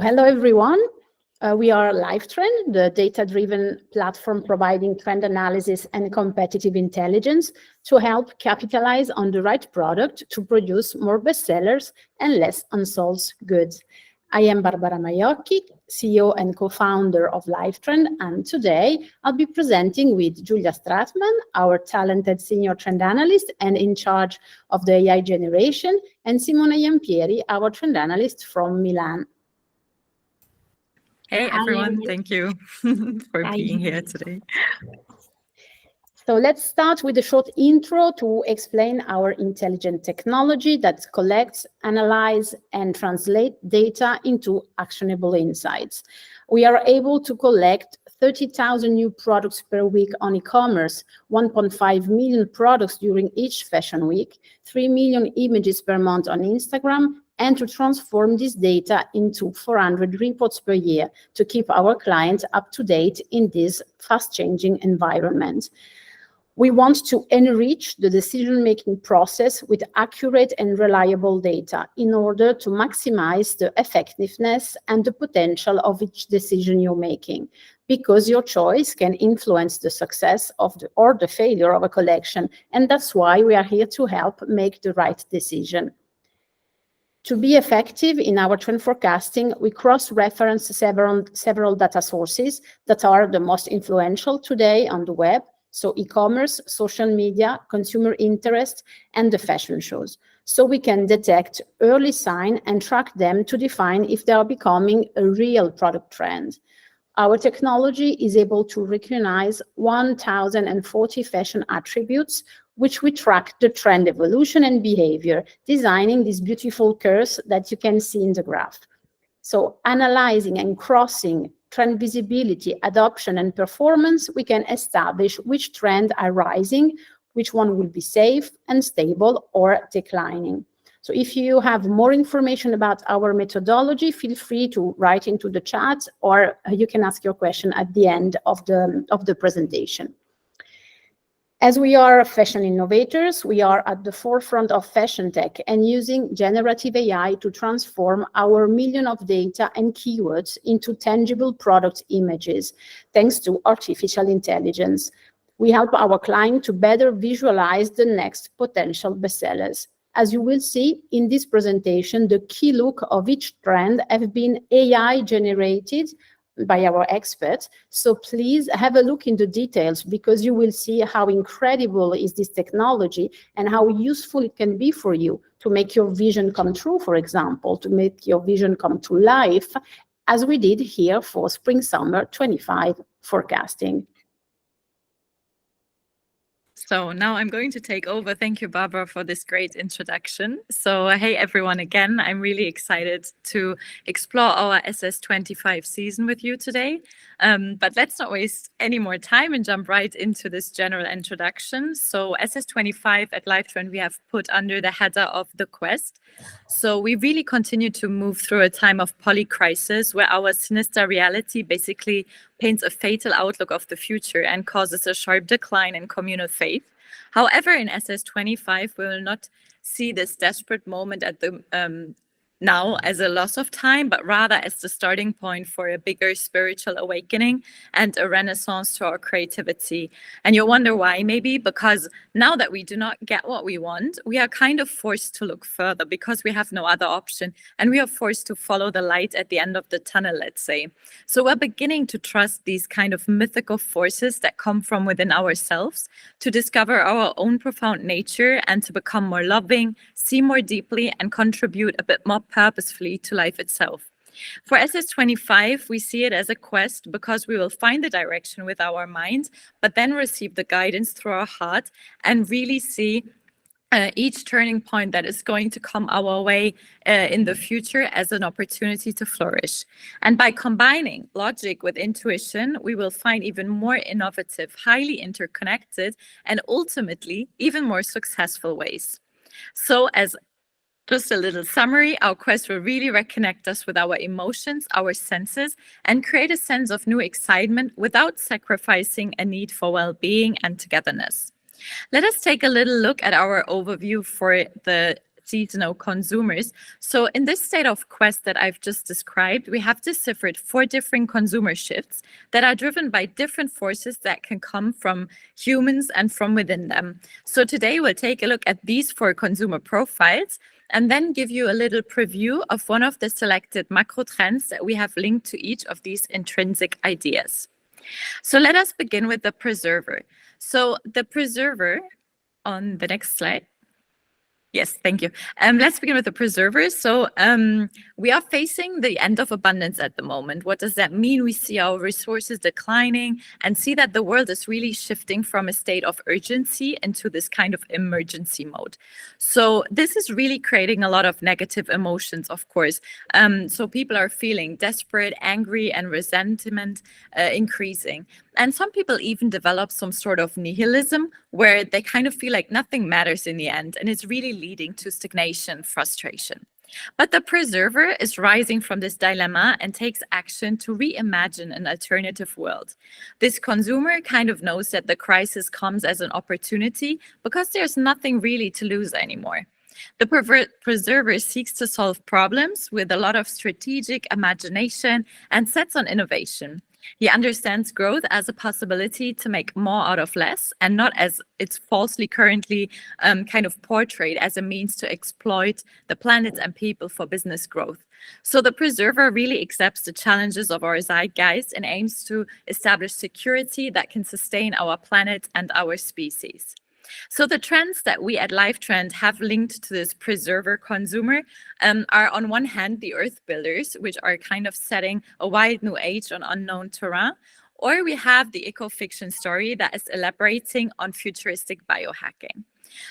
Hello, everyone. We are Livetrend, the data-driven platform providing trend analysis and competitive intelligence to help capitalize on the right product to produce more bestsellers and less unsold goods. I am Barbara Maiocchi, CEO and co-founder of Livetrend, and today I'll be presenting with Giulia Stratman, our talented senior trend analyst and in charge of the AI generation, and Simona Iampieri, our trend analyst from Milan. Hey everyone, thank you for being here today. So let's start with a short intro to explain our intelligent technology that collects, analyzes, and translates data into actionable insights. We are able to collect 30,000 new products per week on e-commerce, 1.5 million products during each fashion week, 3 million images per month on Instagram, and to transform this data into 400 reports per year to keep our clients up to date in this fast-changing environment. We want to enrich the decision-making process with accurate and reliable data in order to maximize the effectiveness and the potential of each decision you're making, because your choice can influence the success of or the failure of a collection, and that's why we are here to help make the right decision. To be effective in our trend forecasting, we cross-reference several data sources that are the most influential today on the web, so e-commerce, social media, consumer interest, and the fashion shows. So we can detect early signs and track them to define if they are becoming a real product trend. Our technology is able to recognize 1,040 fashion attributes, which we track the trend evolution and behavior, designing these beautiful curves that you can see in the graph. So analyzing and crossing trend visibility, adoption, and performance, we can establish which trends are rising, which one will be safe and stable or declining. So if you have more information about our methodology, feel free to write into the chat, or you can ask your question at the end of the presentation. As we are fashion innovators, we are at the forefront of fashion tech and using generative AI to transform our million of data and keywords into tangible product images, thanks to artificial intelligence. We help our client to better visualize the next potential bestsellers. As you will see in this presentation, the key look of each trend have been AI generated by our experts. So please have a look in the details, because you will see how incredible is this technology and how useful it can be for you to make your vision come true, for example, to make your vision come to life, as we did here for Spring/Summer 25 forecasting. So now I'm going to take over. Thank you, Barbara, for this great introduction. So hey, everyone, again, I'm really excited to explore our SS25 season with you today. But let's not waste any more time and jump right into this general introduction. So SS25 at Livetrend, we have put under the header of the quest. So we really continue to move through a time of polycrisis where our sinister reality basically paints a fatal outlook of the future and causes a sharp decline in communal faith. However, in SS25, we will not see this desperate moment at the now as a loss of time, but rather as the starting point for a bigger spiritual awakening and a renaissance to our creativity. And you'll wonder why, maybe because now that we do not get what we want, we are kind of forced to look further because we have no other option. And we are forced to follow the light at the end of the tunnel, let's say. So we're beginning to trust these kind of mythical forces that come from within ourselves to discover our own profound nature and to become more loving, see more deeply, and contribute a bit more purposefully to life itself. For SS25, we see it as a quest because we will find the direction with our mind, but then receive the guidance through our heart and really see each turning point that is going to come our way in the future as an opportunity to flourish. And by combining logic with intuition, we will find even more innovative, highly interconnected, and ultimately even more successful ways. So as just a little summary, our quest will really reconnect us with our emotions, our senses, and create a sense of new excitement without sacrificing a need for well-being and togetherness. Let us take a little look at our overview for the seasonal consumers. So in this state of quest that I've just described, we have deciphered 4 different consumer shifts that are driven by different forces that can come from humans and from within them. So today we'll take a look at these 4 consumer profiles and then give you a little preview of one of the selected macro trends that we have linked to each of these intrinsic ideas. So let us begin with the preserver. So the preserver on the next slide. Yes, thank you. Let's begin with the preservers. So we are facing the end of abundance at the moment. What does that mean? We see our resources declining and see that the world is really shifting from a state of urgency into this kind of emergency mode. So this is really creating a lot of negative emotions, of course. So people are feeling desperate, angry, and resentment increasing. And some people even develop some sort of nihilism where they kind of feel like nothing matters in the end, and it's really leading to stagnation, frustration. But the preserver is rising from this dilemma and takes action to reimagine an alternative world. This consumer kind of knows that the crisis comes as an opportunity because there's nothing really to lose anymore. The preserver seeks to solve problems with a lot of strategic imagination and sets on innovation. He understands growth as a possibility to make more out of less, and not as it's falsely currently kind of portrayed as a means to exploit the planet and people for business growth. So the preserver really accepts the challenges of our zeitgeist and aims to establish security that can sustain our planet and our species. So the trends that we at Livetrend have linked to this preserver consumer are on one hand the earth builders, which are kind of setting a wild new age on unknown terrain, or we have the eco-fiction story that is elaborating on futuristic biohacking.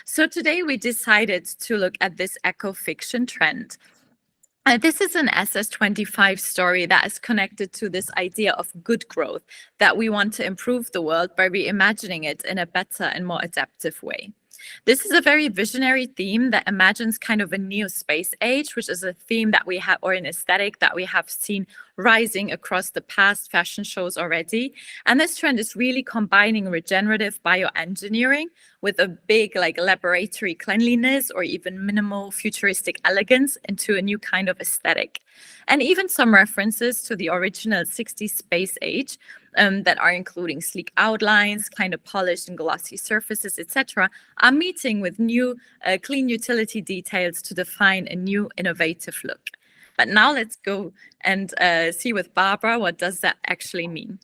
So today we decided to look at this eco-fiction trend. This is an SS25 story that is connected to this idea of good growth, that we want to improve the world by reimagining it in a better and more adaptive way. This is a very visionary theme that imagines kind of a new space age, which is a theme that we have, or an aesthetic that we have seen rising across the past fashion shows already. And this trend is really combining regenerative bioengineering with a big laboratory cleanliness or even minimal futuristic elegance into a new kind of aesthetic. And even some references to the original 60s space age that are including sleek outlines, kind of polished and glossy surfaces, etc., are meeting with new clean utility details to define a new innovative look. But now let's go and see with Barbara, what does that actually mean?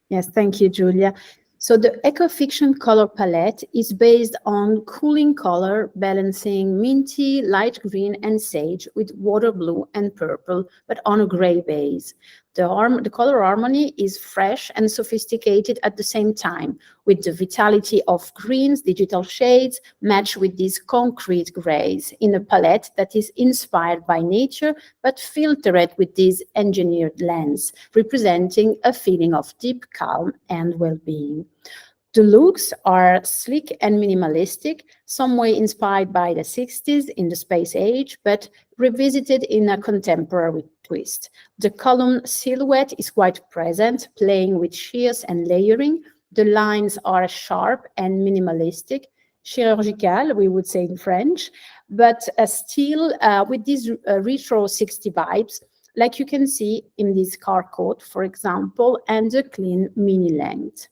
Yes, thank you, Julia. So the eco-fiction color palette is based on cooling color, balancing minty, light green, and sage with water blue and purple, but on a gray base. The color harmony is fresh and sophisticated at the same time, with the vitality of greens, digital shades, matched with these concrete grays in a palette that is inspired by nature, but filtered with this engineered lens, representing a feeling of deep calm and well-being. The looks are sleek and minimalistic, some way inspired by the 60s in the space age, but revisited in a contemporary twist. The column silhouette is quite present, playing with shears and layering. The lines are sharp and minimalistic, chirurgical, we would say in French, but still with these retro 60 vibes, like you can see in this car coat, for example, and the clean mini length.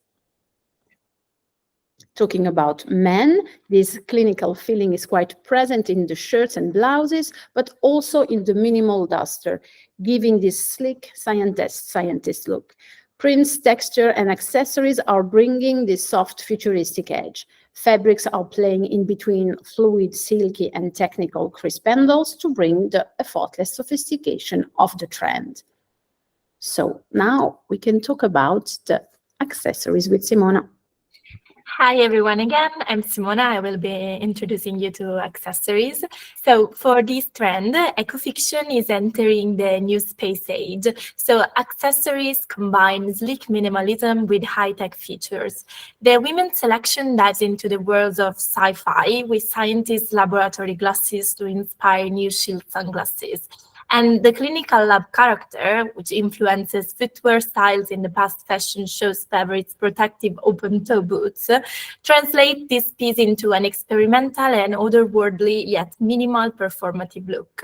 Talking about men, this clinical feeling is quite present in the shirts and blouses, but also in the minimal duster, giving this sleek scientist look. Prints, texture, and accessories are bringing this soft futuristic edge. Fabrics are playing in between fluid, silky, and technical crisp handles to bring the effortless sophistication of the trend. So now we can talk about the accessories with Simona. Hi everyone again, I'm Simona. I will be introducing you to accessories. So for this trend, ecofiction is entering the new space age. So accessories combine sleek minimalism with high-tech features. The women's selection dives into the worlds of sci-fi with scientists' laboratory glasses to inspire new shield sunglasses. And the clinical lab character, which influences footwear styles in the past fashion shows favorites protective open-toe boots, translate this piece into an experimental and otherworldly yet minimal performative look.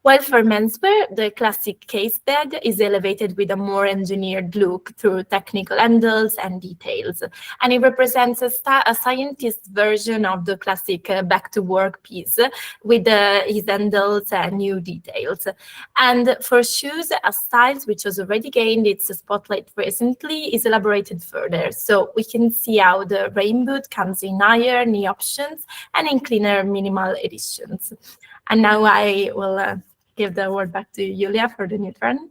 While for menswear, the classic case bag is elevated with a more engineered look through technical handles and details. And it represents a scientist's version of the classic back-to-work piece with his handles and new details. And for shoes, a style which has already gained its spotlight recently is elaborated further. So we can see how the rain boot comes in higher knee options and in cleaner minimal editions. And now I will give the word back to Julia for the new trend.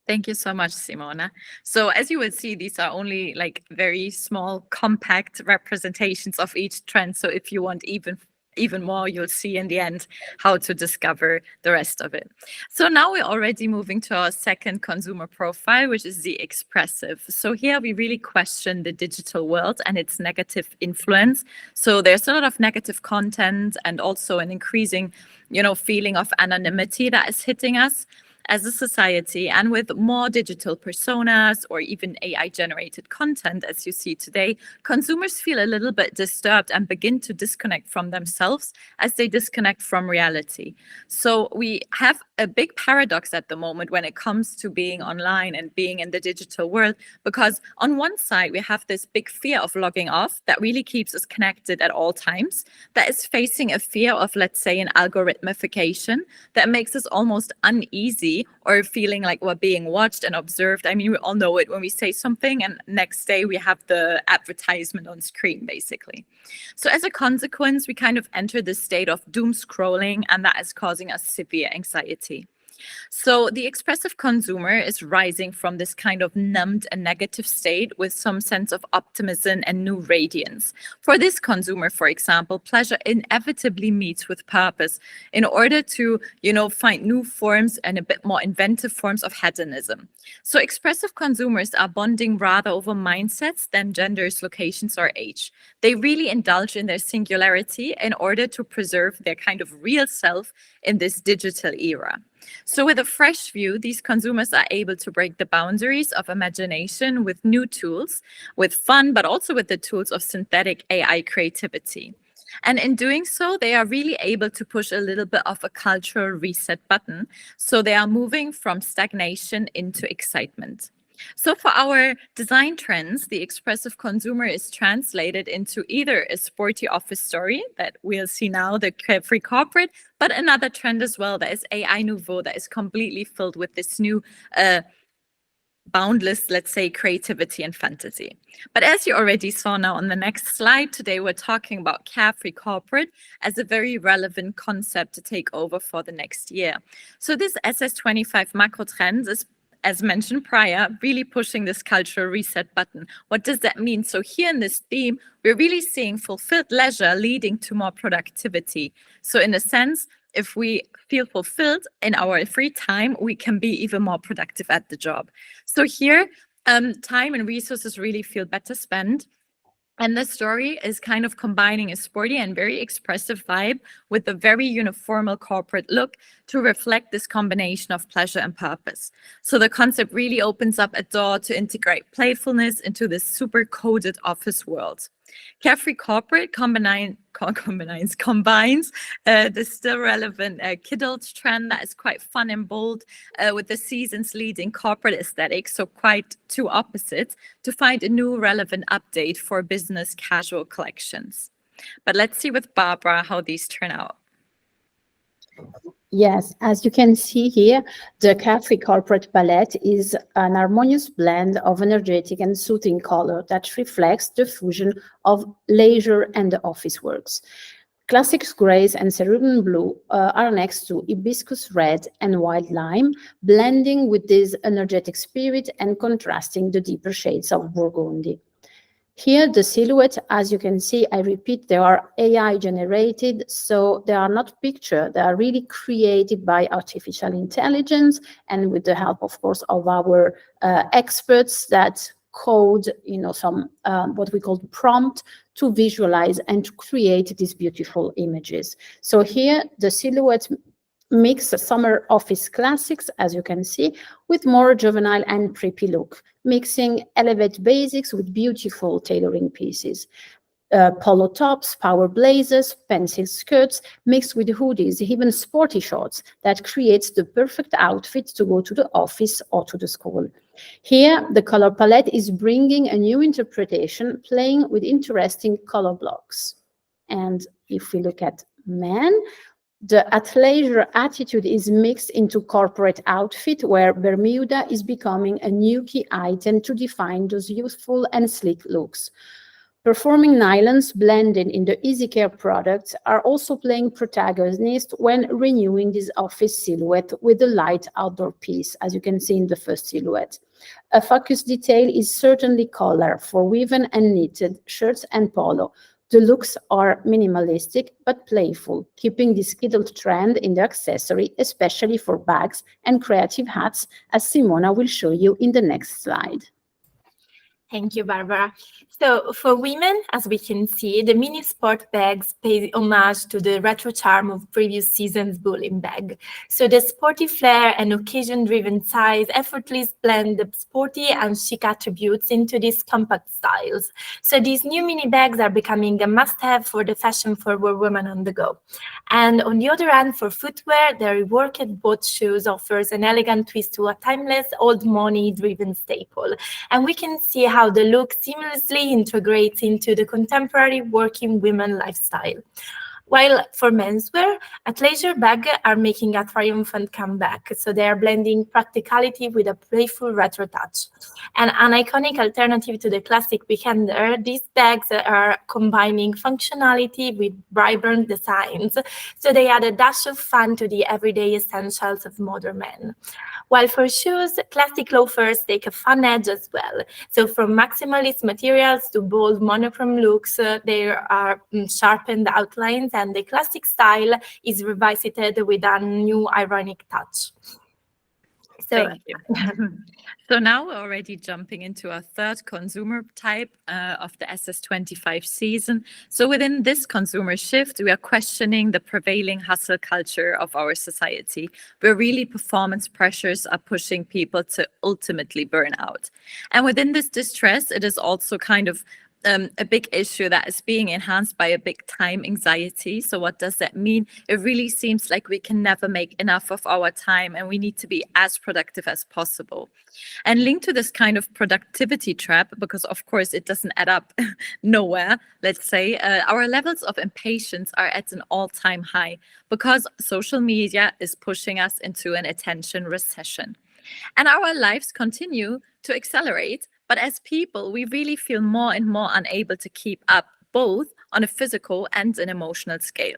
Thank you so much, Simona. So as you would see, these are only like very small, compact representations of each trend. So if you want even more, you'll see in the end how to discover the rest of it. So now we're already moving to our second consumer profile, which is the expressive. So here we really question the digital world and its negative influence. So there's a lot of negative content and also an increasing, feeling of anonymity that is hitting us as a society. And with more digital personas or even AI-generated content, as you see today, consumers feel a little bit disturbed and begin to disconnect from themselves as they disconnect from reality. So we have a big paradox at the moment when it comes to being online and being in the digital world, because on one side, we have this big fear of logging off that really keeps us connected at all times, that is facing a fear of, let's say, an algorithmification that makes us almost uneasy or feeling like we're being watched and observed. I mean, we all know it when we say something and next day we have the advertisement on screen, basically. So as a consequence, we kind of enter this state of doom scrolling, and that is causing us severe anxiety. So the expressive consumer is rising from this kind of numbed and negative state with some sense of optimism and new radiance. For this consumer, for example, pleasure inevitably meets with purpose in order to, find new forms and a bit more inventive forms of hedonism. So expressive consumers are bonding rather over mindsets than genders, locations, or age. They really indulge in their singularity in order to preserve their kind of real self in this digital era. So with a fresh view, these consumers are able to break the boundaries of imagination with new tools, with fun, but also with the tools of synthetic AI creativity. And in doing so, they are really able to push a little bit of a cultural reset button. So they are moving from stagnation into excitement. So for our design trends, the expressive consumer is translated into either a sporty office story that we'll see now, the Carefree corporate, but another trend as well that is AI Nouveau, that is completely filled with this new boundless, let's say, creativity and fantasy. But as you already saw now on the next slide, today we're talking about Carefree corporate as a very relevant concept to take over for the next year. So this SS25 macro trends is, as mentioned prior, really pushing this cultural reset button. What does that mean? So here in this theme, we're really seeing fulfilled leisure leading to more productivity. So in a sense, if we feel fulfilled in our free time, we can be even more productive at the job. So here, time and resources really feel better spent. And the story is kind of combining a sporty and very expressive vibe with a very uniformal corporate look to reflect this combination of pleasure and purpose. So the concept really opens up a door to integrate playfulness into this super coded office world. Carefree corporate combines the still relevant kidult trend that is quite fun and bold with the season's leading corporate aesthetic, so quite two opposites, to find a new relevant update for business casual collections. But let's see with Barbara how these turn out. Yes, as you can see here, the Carefree corporate palette is an harmonious blend of energetic and soothing color that reflects the fusion of leisure and the office works. Classic grays and cerulean blue are next to hibiscus red and wild lime, blending with this energetic spirit and contrasting the deeper shades of burgundy. Here, the silhouette, as you can see, I repeat, they are AI generated, so they are not picture, they are really created by artificial intelligence and with the help, of course, of our experts that code, some what we call prompt to visualize and to create these beautiful images. So here, the silhouette mix summer office classics, as you can see, with more juvenile and preppy look, mixing elevate basics with beautiful tailoring pieces. Polo tops, power blazers, pencil skirts, mixed with hoodies, even sporty shorts that creates the perfect outfit to go to the office or to the school. Here, the color palette is bringing a new interpretation, playing with interesting color blocks. And if we look at men, the athleisure attitude is mixed into corporate outfit, where Bermuda is becoming a new key item to define those youthful and sleek looks. Performing nylons blended in the easy care products are also playing protagonist when renewing this office silhouette with a light outdoor piece, as you can see in the first silhouette. A focus detail is certainly color for woven and knitted shirts and polo. The looks are minimalistic but playful, keeping this kidult trend in the accessory, especially for bags and creative hats, as Simona will show you in the next slide. Thank you, Barbara. So for women, as we can see, the mini sport bags pay homage to the retro charm of previous season's bowling bag. So the sporty flair and occasion-driven size effortlessly blend the sporty and chic attributes into these compact styles. So these new mini bags are becoming a must-have for the fashion-forward woman on the go. And on the other hand, for footwear, the reworked boat shoes offers an elegant twist to a timeless, old money-driven staple. And we can see how the look seamlessly integrates into the contemporary working women lifestyle. While for menswear, athleisure bags are making a triumphant comeback. So they are blending practicality with a playful retro touch. And an iconic alternative to the classic weekender, these bags are combining functionality with vibrant designs. So they add a dash of fun to the everyday essentials of modern men. While for shoes, classic loafers take a fun edge as well. So from maximalist materials to bold monochrome looks, there are sharpened outlines, and the classic style is revisited with a new ironic touch. So, thank you. So now we're already jumping into our third consumer type of the SS25 season. So within this consumer shift, we are questioning the prevailing hustle culture of our society, where really performance pressures are pushing people to ultimately burn out. And within this distress, it is also kind of a big issue that is being enhanced by a big time anxiety. So what does that mean? It really seems like we can never make enough of our time, and we need to be as productive as possible. And linked to this kind of productivity trap, because of course it doesn't add up nowhere, let's say, our levels of impatience are at an all-time high because social media is pushing us into an attention recession. And our lives continue to accelerate, but as people, we really feel more and more unable to keep up, both on a physical and an emotional scale.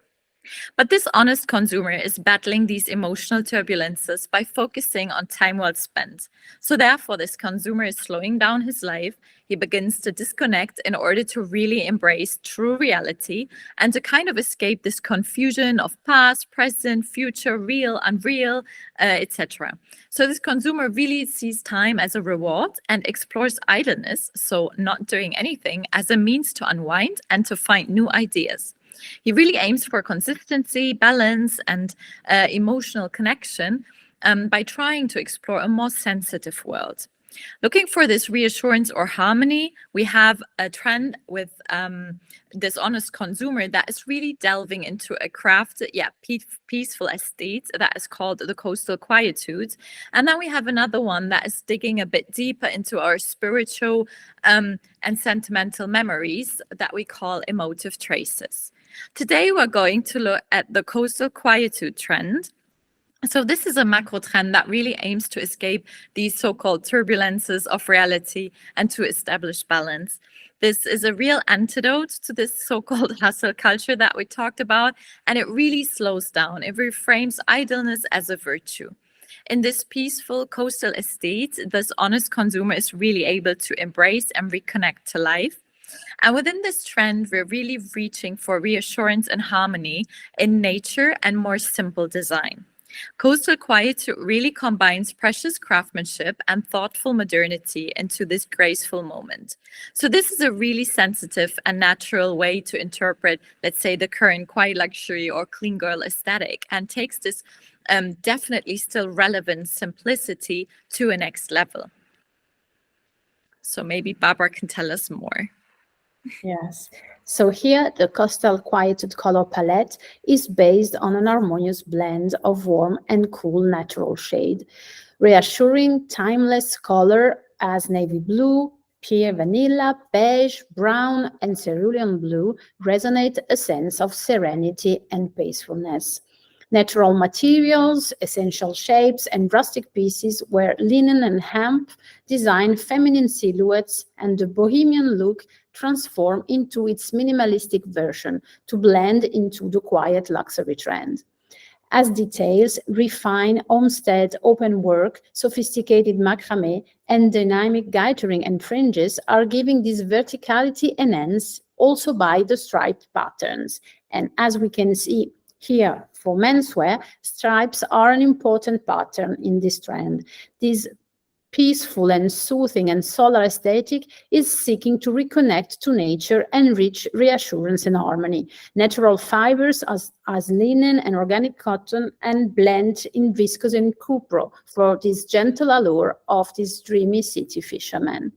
But this honest consumer is battling these emotional turbulences by focusing on time well spent. So therefore, this consumer is slowing down his life. He begins to disconnect in order to really embrace true reality and to kind of escape this confusion of past, present, future, real, unreal, etc. So this consumer really sees time as a reward and explores idleness, so not doing anything, as a means to unwind and to find new ideas. He really aims for consistency, balance, and emotional connection by trying to explore a more sensitive world. Looking for this reassurance or harmony, we have a trend with this honest consumer that is really delving into a crafted, peaceful estate that is called the coastal quietude. And then we have another one that is digging a bit deeper into our spiritual and sentimental memories that we call emotive traces. Today, we're going to look at the coastal quietude trend. So this is a macro trend that really aims to escape these so-called turbulences of reality and to establish balance. This is a real antidote to this so-called hustle culture that we talked about, and it really slows down. It reframes idleness as a virtue. In this peaceful coastal estate, this honest consumer is really able to embrace and reconnect to life. And within this trend, we're really reaching for reassurance and harmony in nature and more simple design. Coastal quietude really combines precious craftsmanship and thoughtful modernity into this graceful moment. So this is a really sensitive and natural way to interpret, let's say, the current quiet luxury or clean girl aesthetic, and takes this definitely still relevant simplicity to a next level. So maybe Barbara can tell us more. Yes. So here, the coastal quietude color palette is based on an harmonious blend of warm and cool natural shade, reassuring timeless color as navy blue, pear vanilla, beige, brown, and cerulean blue resonate a sense of serenity and peacefulness. Natural materials, essential shapes, and rustic pieces where linen and hemp design feminine silhouettes, and the bohemian look transform into its minimalistic version to blend into the quiet luxury trend. As details refine homestead open work, sophisticated macrame, and dynamic gathering and fringes are giving this verticality enhanced also by the striped patterns. And as we can see here for menswear, stripes are an important pattern in this trend. This peaceful and soothing and solar aesthetic is seeking to reconnect to nature and reach reassurance and harmony. Natural fibers as linen and organic cotton and blend in viscose and cupro for this gentle allure of this dreamy city fisherman.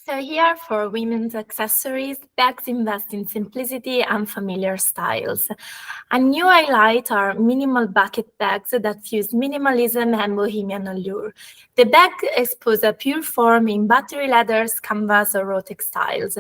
So here for women's accessories, bags invest in simplicity and familiar styles. A new highlight are minimal bucket bags that fuse minimalism and bohemian allure. The bag exposes a pure form in battery leathers, canvas, or raw textiles.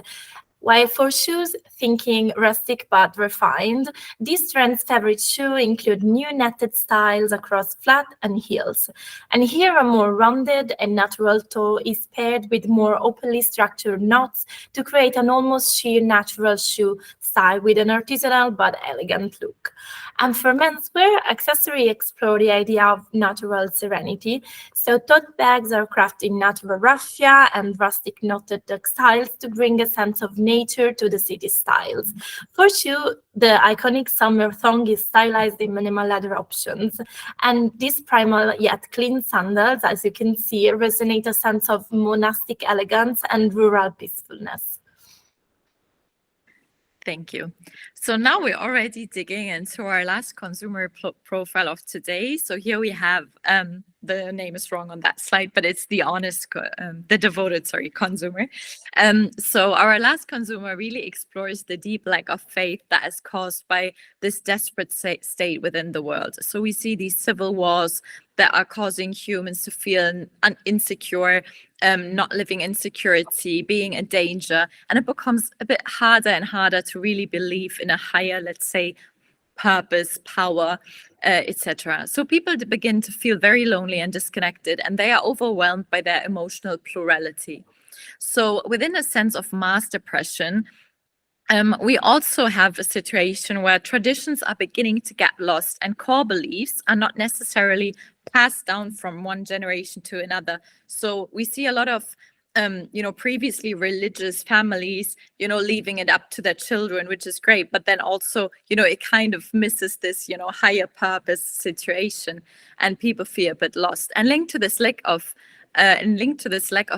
While for shoes, thinking rustic but refined, this trend's favorite shoe include new netted styles across flat and heels. And here a more rounded and natural toe is paired with more openly structured knots to create an almost sheer natural shoe style with an artisanal but elegant look. And for menswear, accessories explore the idea of natural serenity. So tote bags are crafted in natural raffia and rustic knotted textiles to bring a sense of nature to the city styles. For shoe, the iconic summer thong is stylized in minimal leather options. And these primal yet clean sandals, as you can see, resonate a sense of monastic elegance and rural peacefulness. Thank you. So now we're already digging into our last consumer profile of today. So here we have, the name is wrong on that slide, but it's the devoted consumer. So our last consumer really explores the deep lack of faith that is caused by this desperate state within the world. So we see these civil wars that are causing humans to feel insecure, not living in security, being a danger, and it becomes a bit harder and harder to really believe in a higher, let's say, purpose, power, etc. So people begin to feel very lonely and disconnected, and they are overwhelmed by their emotional plurality. So within a sense of mass depression, we also have a situation where traditions are beginning to get lost and core beliefs are not necessarily passed down from one generation to another. So we see a lot of previously religious families, leaving it up to their children, which is great. But then also, it kind of misses this, higher purpose situation, and people feel a bit lost. And linked to this lack of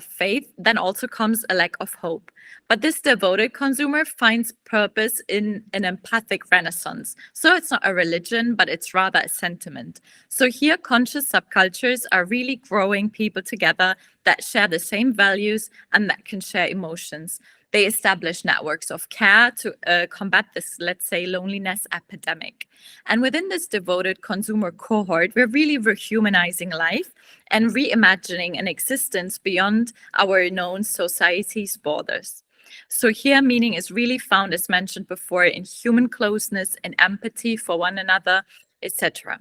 faith, then also comes a lack of hope. But this devoted consumer finds purpose in an empathic renaissance. So it's not a religion, but it's rather a sentiment. So here, conscious subcultures are really growing people together that share the same values and that can share emotions. They establish networks of care to combat this, let's say, loneliness epidemic. And within this devoted consumer cohort, we're really rehumanizing life and reimagining an existence beyond our known society's borders. So here, meaning is really found, as mentioned before, in human closeness and empathy for one another, etc.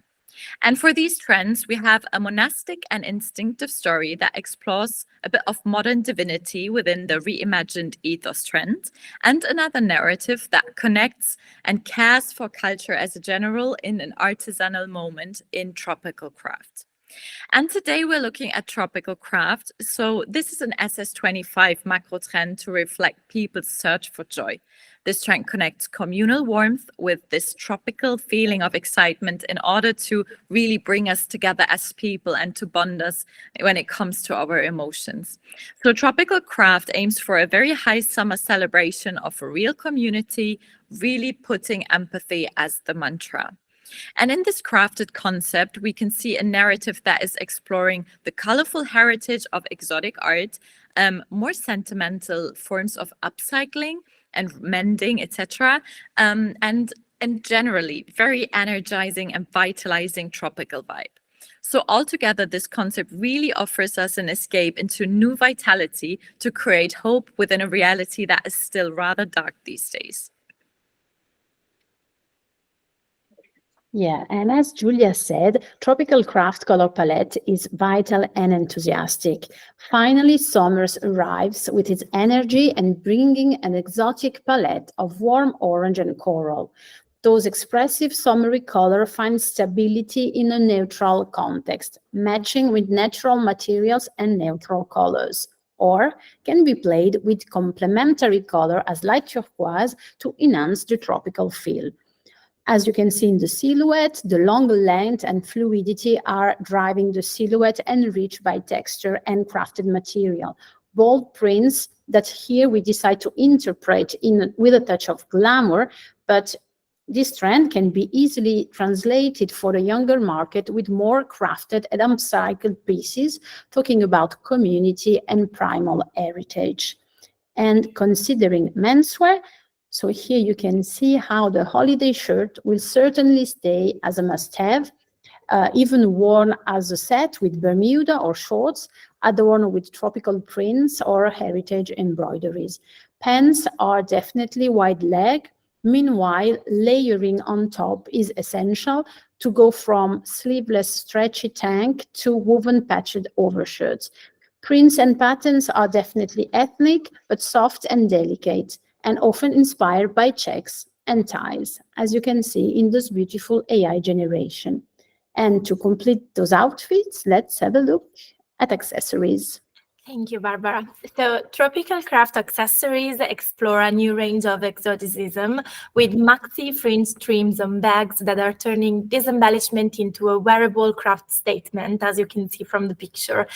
And for these trends, we have a monastic and instinctive story that explores a bit of modern divinity within the reimagined ethos trend, and another narrative that connects and cares for culture as a general in an artisanal moment in tropical craft. And today we're looking at tropical craft. So this is an SS25 macro trend to reflect people's search for joy. This trend connects communal warmth with this tropical feeling of excitement in order to really bring us together as people and to bond us when it comes to our emotions. So tropical craft aims for a very high summer celebration of a real community, really putting empathy as the mantra. And in this crafted concept, we can see a narrative that is exploring the colorful heritage of exotic art, more sentimental forms of upcycling and mending, etc., and generally very energizing and vitalizing tropical vibe. So altogether, this concept really offers us an escape into new vitality to create hope within a reality that is still rather dark these days. Yeah, and as Julia said, tropical craft color palette is vital and enthusiastic. Finally, summer arrives with its energy and bringing an exotic palette of warm orange and coral. Those expressive summery colors find stability in a neutral context, matching with natural materials and neutral colors, or can be played with complementary color as light turquoise to enhance the tropical feel. As you can see in the silhouette, the long length and fluidity are driving the silhouette enriched by texture and crafted material. Bold prints that here we decide to interpret with a touch of glamour, but this trend can be easily translated for the younger market with more crafted and upcycled pieces, talking about community and primal heritage. And considering menswear, so here you can see how the holiday shirt will certainly stay as a must-have, even worn as a set with Bermuda or shorts, adorned with tropical prints or heritage embroideries. Pants are definitely wide leg. Meanwhile, layering on top is essential to go from sleeveless stretchy tank to woven patched overshirts. Prints and patterns are definitely ethnic, but soft and delicate, and often inspired by checks and ties, as you can see in this beautiful AI generation. And to complete those outfits, let's have a look at accessories. Thank you, Barbara. So tropical craft accessories explore a new range of exoticism with maxi fringe trims on bags that are turning this embellishment into a wearable craft statement, as you can see from the picture.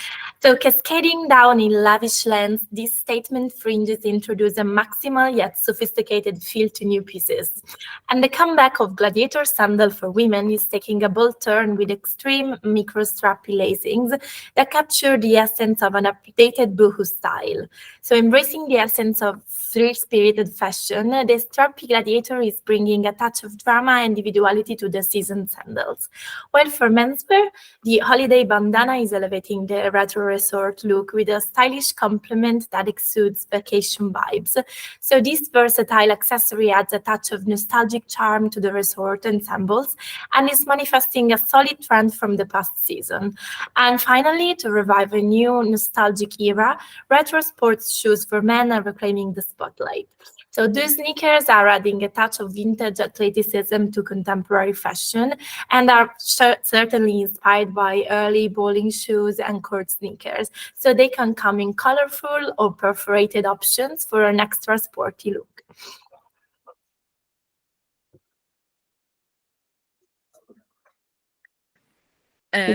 So cascading down in lavish lengths, these statement fringes introduce a maximal yet sophisticated feel to new pieces. And the comeback of gladiator sandal for women is taking a bold turn with extreme micro-strappy lacings that capture the essence of an updated boho style. So embracing the essence of free-spirited fashion, the strappy gladiator is bringing a touch of drama and individuality to the seasoned sandals. While for menswear, the holiday bandana is elevating the retro resort look with a stylish complement that exudes vacation vibes. So this versatile accessory adds a touch of nostalgic charm to the resort ensembles and is manifesting a solid trend from the past season. And finally, to revive a new nostalgic era, retro sports shoes for men are reclaiming the spotlight. So these sneakers are adding a touch of vintage athleticism to contemporary fashion and are certainly inspired by early bowling shoes and court sneakers. So they can come in colorful or perforated options for an extra sporty look.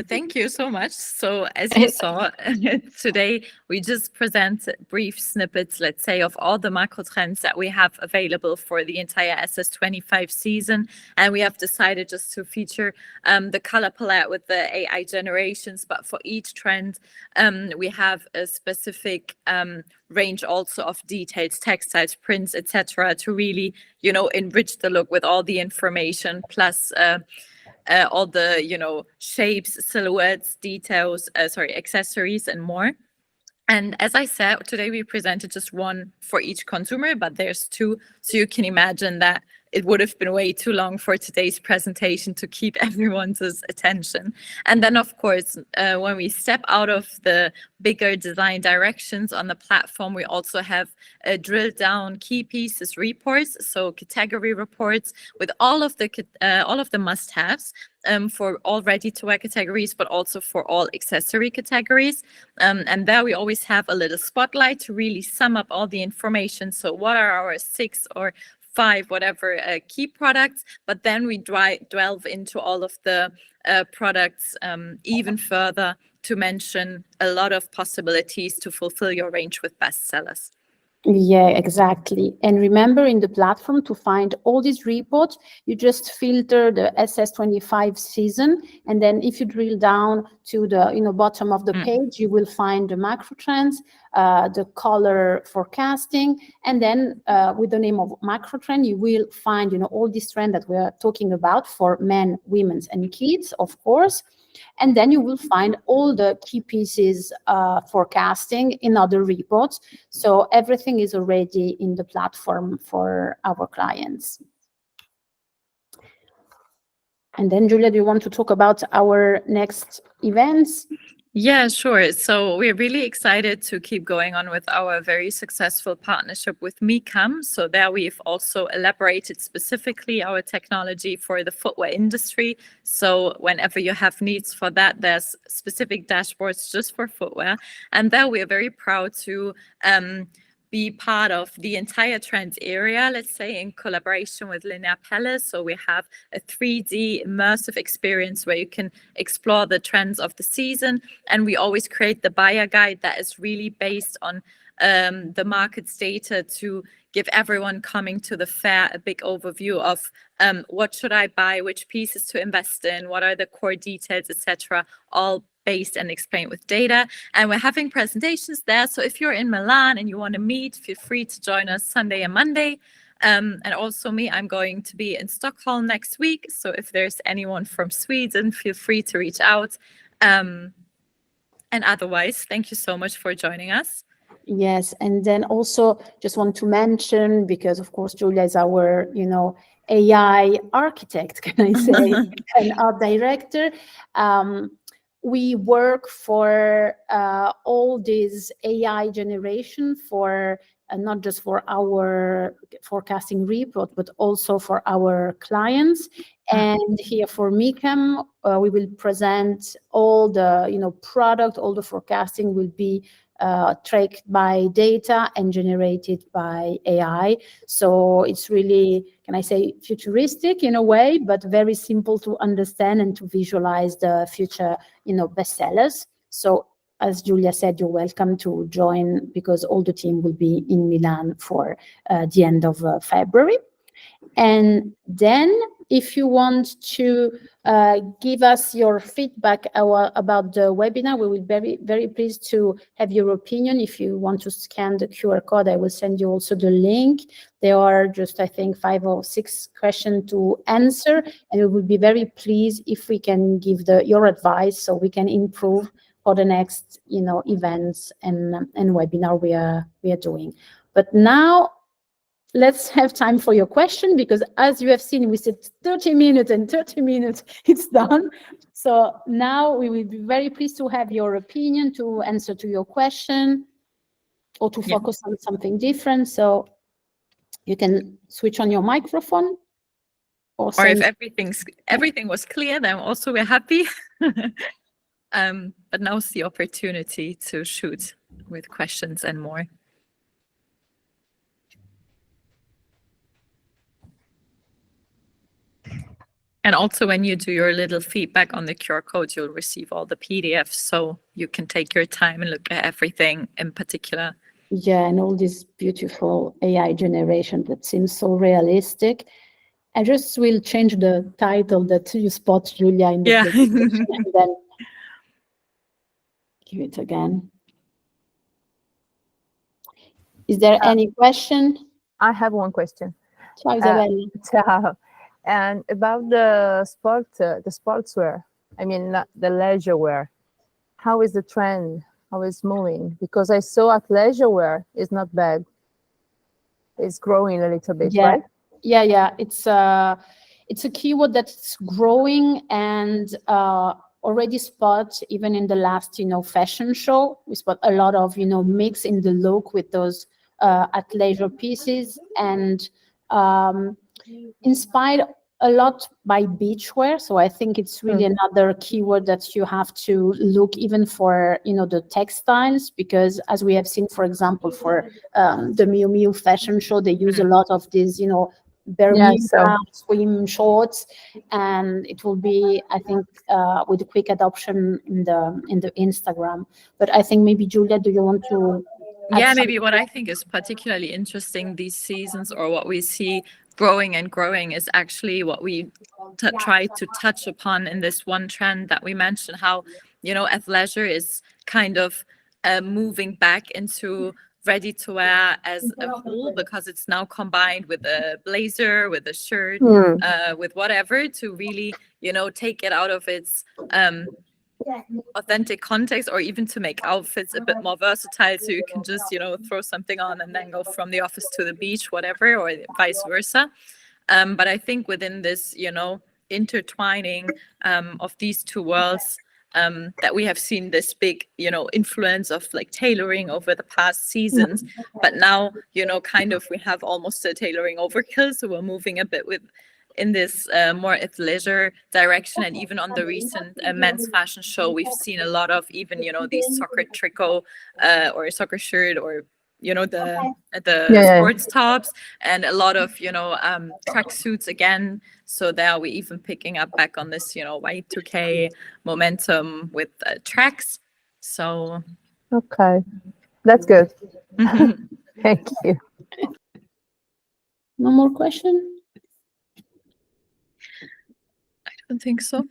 Thank you so much. So as you saw, today we just present brief snippets, let's say, of all the macro trends that we have available for the entire SS25 season. And we have decided just to feature the color palette with the AI generations. But for each trend, we have a specific range also of details, textiles, prints, etc., to really, enrich the look with all the information, plus all the shapes, silhouettes, details, accessories and more. And as I said, today we presented just one for each consumer, but there's two, so you can imagine that it would have been way too long for today's presentation to keep everyone's attention. And then, of course, when we step out of the bigger design directions on the platform, we also have drilled down key pieces reports, so category reports with all of the must-haves for all ready-to-wear categories, but also for all accessory categories. And there we always have a little spotlight to really sum up all the information. So what are our 6 or 5, whatever key products, but then we delve into all of the products even further to mention a lot of possibilities to fulfill your range with bestsellers. Yeah, exactly. And remember, in the platform, to find all these reports, you just filter the SS25 season, and then if you drill down to the bottom of the page, you will find the macro trends, the color forecasting, and then with the name of macro trend, you will find all these trends that we are talking about for men, women, and kids, of course. And then you will find all the key pieces forecasting in other reports. So everything is already in the platform for our clients. And then, Julia, do you want to talk about our next events? Yeah, sure. So we're really excited to keep going on with our very successful partnership with Mecam. So there we've also elaborated specifically our technology for the footwear industry. So whenever you have needs for that, there's specific dashboards just for footwear. And there we're very proud to be part of the entire trends area, let's say, in collaboration with Linear Palace. So we have a 3D immersive experience where you can explore the trends of the season. And we always create the buyer guide that is really based on the market's data to give everyone coming to the fair a big overview of what should I buy, which pieces to invest in, what are the core details, etc., all based and explained with data. And we're having presentations there. So if you're in Milan and you want to meet, feel free to join us Sunday and Monday. And also me, I'm going to be in Stockholm next week. So if there's anyone from Sweden, feel free to reach out. And otherwise, thank you so much for joining us. Yes, and then also just want to mention, because of course Julia is our, AI architect, can I say, and art director. We work for all this AI generation for not just for our forecasting report, but also for our clients. And here for Mecam, we will present all the product, all the forecasting will be tracked by data and generated by AI. So it's really, can I say, futuristic in a way, but very simple to understand and to visualize the future, bestsellers. So as Julia said, you're welcome to join because all the team will be in Milan for the end of February. And then if you want to give us your feedback about the webinar, we will be very pleased to have your opinion. If you want to scan the QR code, I will send you also the link. There are just, I think, 5 or 6 questions to answer, and we will be very pleased if we can give your advice so we can improve for the next, events and webinar we are doing. But now, let's have time for your question, because as you have seen, we said 30 minutes and 30 minutes, it's done. So now we will be very pleased to have your opinion, to answer to your question, or to focus on something different. So you can switch on your microphone. Or if everything was clear, then also we're happy. But now's the opportunity to shoot with questions and more. And also when you do your little feedback on the QR code, you'll receive all the PDFs, so you can take your time and look at everything in particular. Yeah, and all this beautiful AI generation that seems so realistic. I just will change the title that you spot, Julia, in the presentation, and then give it again. Is there any question? I have one question. Ciao, Isabella. Ciao. And about the sportswear, I mean, the leisure wear, how is the trend? How is moving? Because I saw athleisure wear is not bad. It's growing a little bit, right? Yeah. It's a keyword that's growing, and already spot even in the last fashion show. We spot a lot of mix in the look with those athleisure pieces, and inspired a lot by beachwear. So I think it's really another keyword that you have to look even for, the textiles, because as we have seen, for example, for the Miu Miu fashion show, they use a lot of these, Bermuda swim shorts, and it will be, I think, with a quick adoption in the Instagram. But I think maybe, Julia, do you want to Yeah, maybe what I think is particularly interesting these seasons, or what we see growing and growing, is actually what we try to touch upon in this one trend that we mentioned, how, you know, athleisure is kind of moving back into ready to wear as a whole, because it's now combined with a blazer, with a shirt, with whatever, to really, you know, take it out of its authentic context, or even to make outfits a bit more versatile, so you can just, you know, throw something on and then go from the office to the beach, whatever, or vice versa. But I think within this, you know, intertwining of these two worlds, that we have seen this big, you know, influence of like tailoring over the past seasons. But now, you know, kind of we have almost a tailoring overkill, so we're moving a bit in this more athleisure direction. And even on the recent men's fashion show, we've seen a lot of even, you know, these soccer tricot or a soccer shirt, or, you know, the sports tops, and a lot of, you know, tracksuits again. So there we even picking up back on this, you know, Y2K momentum with tracks. So Okay, that's good. Thank you. No more question? I don't think so.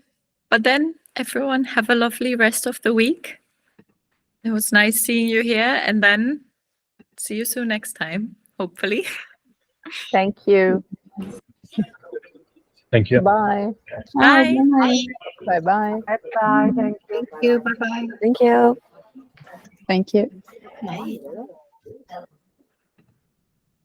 But then everyone have a lovely rest of the week. It was nice seeing you here, and then see you soon next time, hopefully. Thank you. Thank you. Bye. Bye. Bye bye. Bye. Thank you. Thank you. Bye-bye. Thank you. Thank you. Bye.